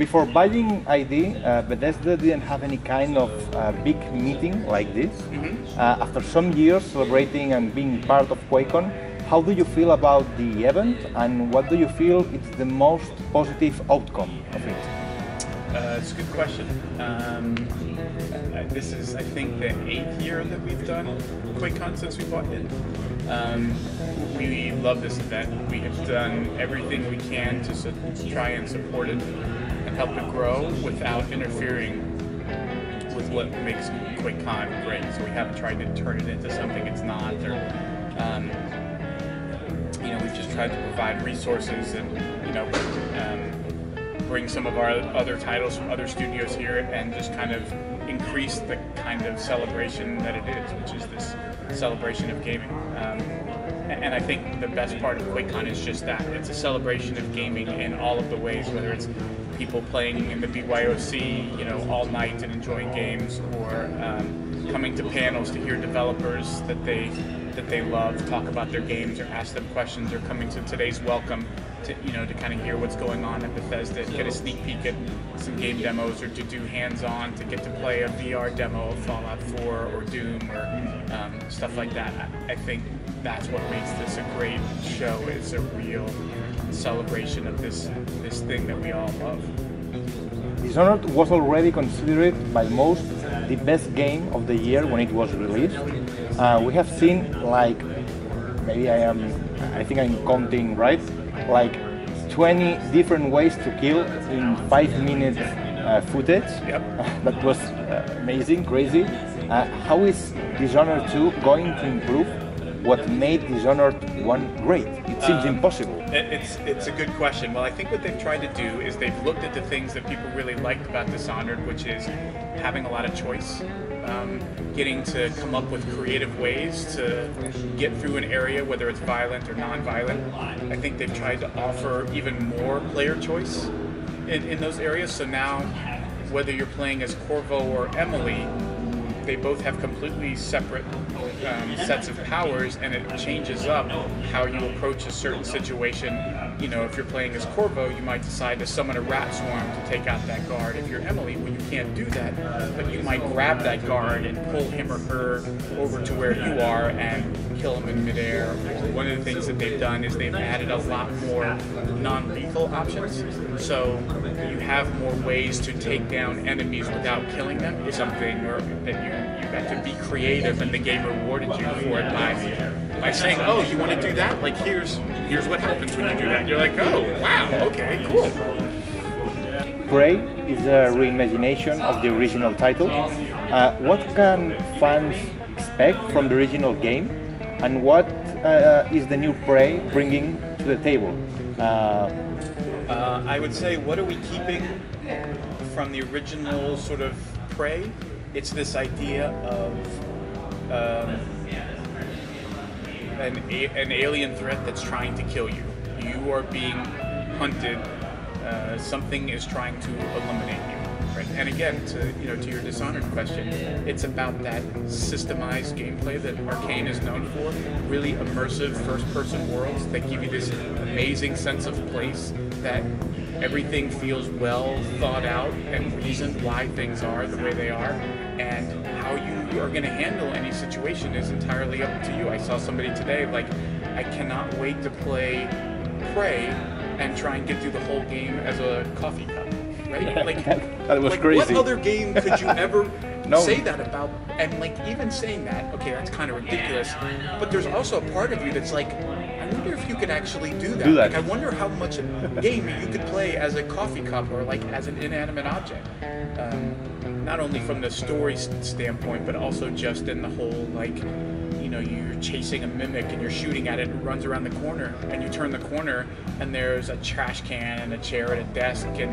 before buying ID, Bethesda didn't have any kind of big meeting like this. After some years celebrating and being part of QuakeCon, how do you feel about the event, and what do you feel is the most positive outcome of it? It's a good question. This is, I think, the 8th year that we've done QuakeCon since we bought it. We love this event. We have done everything we can to try and support it and help it grow without interfering with what makes QuakeCon great. So we haven't tried to turn it into something it's not, or we've just tried to provide resources and bring some of our other titles from other studios here and just kind of increase the kind of celebration that it is, which is this celebration of gaming. And I think the best part of QuakeCon is just that. It's a celebration of gaming in all of the ways, whether it's people playing in the BYOC, all night and enjoying games, or coming to panels to hear developers that they love talk about their games or ask them questions, or coming to today's welcome to kind of hear what's going on at Bethesda, get a sneak peek at some game demos, or to do hands-on, to get to play a VR demo of Fallout 4 or Doom or stuff like that. I think that's what makes this a great show. It's a real celebration of this thing that we all love. Dishonored was already considered by most the best game of the year when it was released. We have seen, like, maybe I think I'm counting right, like 20 different ways to kill in 5-minute footage. Yep. That was amazing, crazy. How is Dishonored 2 going to improve what made Dishonored 1 great? It seems impossible. It's a good question. Well, I think what they've tried to do is they've looked at the things that people really liked about Dishonored, which is having a lot of choice, getting to come up with creative ways to get through an area, whether it's violent or non-violent. I think they've tried to offer even more player choice in those areas. So now, whether you're playing as Corvo or Emily, they both have completely separate sets of powers, and it changes up how you approach a certain situation. If you're playing as Corvo, you might decide to summon a rat swarm to take out that guard. If you're Emily, well, you can't do that, but you might grab that guard and pull him or her over to where you are and kill him in midair. One of the things that they've done is they've added a lot more non-lethal options, so you have more ways to take down enemies without killing them. It's something that you got to be creative, and the game rewarded you for it by saying, oh, you want to do that? Like, here's what happens when you do that. You're like, oh, wow, okay, cool. Prey is a reimagination of the original title. What can fans expect from the original game, and what is the new Prey bringing to the table? I would say, what are we keeping from the original sort of Prey? It's this idea of an alien threat that's trying to kill you. You are being hunted. Something is trying to eliminate you. Right? And again, to your Dishonored question, it's about that systemized gameplay that Arcane is known for. Really immersive first-person worlds that give you this amazing sense of place, that everything feels well thought out and reasoned why things are the way they are, and how you are going to handle any situation is entirely up to you. I saw somebody today, like, I cannot wait to play Prey and try and get through the whole game as a coffee cup. Right? Like, that was crazy. What other game could you ever say that about? And like, even saying that, okay, that's kind of ridiculous. But there's also a part of you that's like, I wonder if you could actually do that. Like, I wonder how much a game you could play as a coffee cup or like as an inanimate object. Not only from the story standpoint, but also just in the whole, like, you're chasing a mimic and you're shooting at it, and it runs around the corner, and you turn the corner and there's a trash can and a chair at a desk and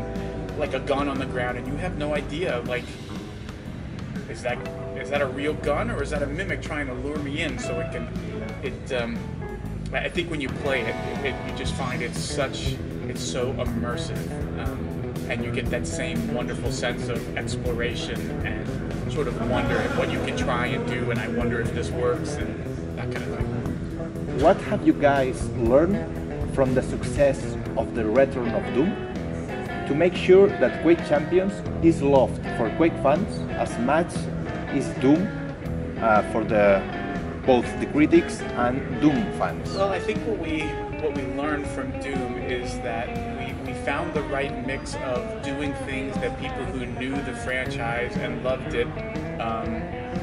like a gun on the ground, and you have no idea, like, is that a real gun, or is that a mimic trying to lure me in so it can, I think when you play it, you just find it's so immersive, and you get that same wonderful sense of exploration and sort of wonder at what you can try and do, and I wonder if this works, and that kind of thing. What have you guys learned from the success of the Return of Doom to make sure that Quake Champions is loved for Quake fans as much as Doom for both the critics and Doom fans? Well, I think what we learned from Doom is that we found the right mix of doing things that people who knew the franchise and loved it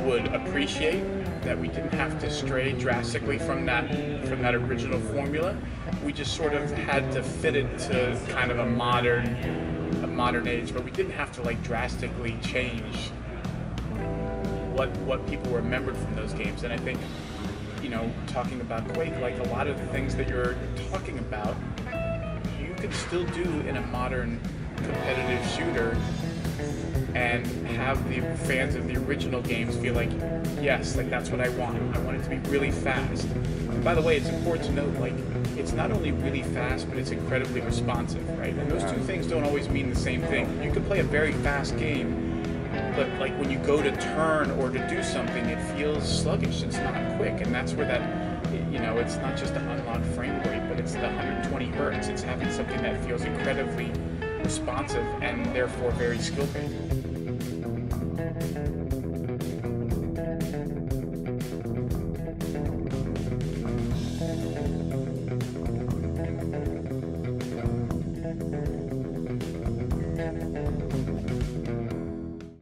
would appreciate, that we didn't have to stray drastically from that original formula. We just sort of had to fit it to kind of a modern age, but we didn't have to like drastically change what people remembered from those games. And I think, you know, talking about Quake, like a lot of the things that you're talking about, you can still do in a modern competitive shooter and have the fans of the original games feel like, yes, like that's what I want. I want it to be really fast. And by the way, it's important to note, like, it's not only really fast, but it's incredibly responsive, right? And those two things don't always mean the same thing. You can play a very fast game, but like when you go to turn or to do something, it feels sluggish. It's not quick, and that's where that, you know, it's not just the unlocked frame rate, but it's the 120 hertz. It's having something that feels incredibly responsive and therefore very skill-based.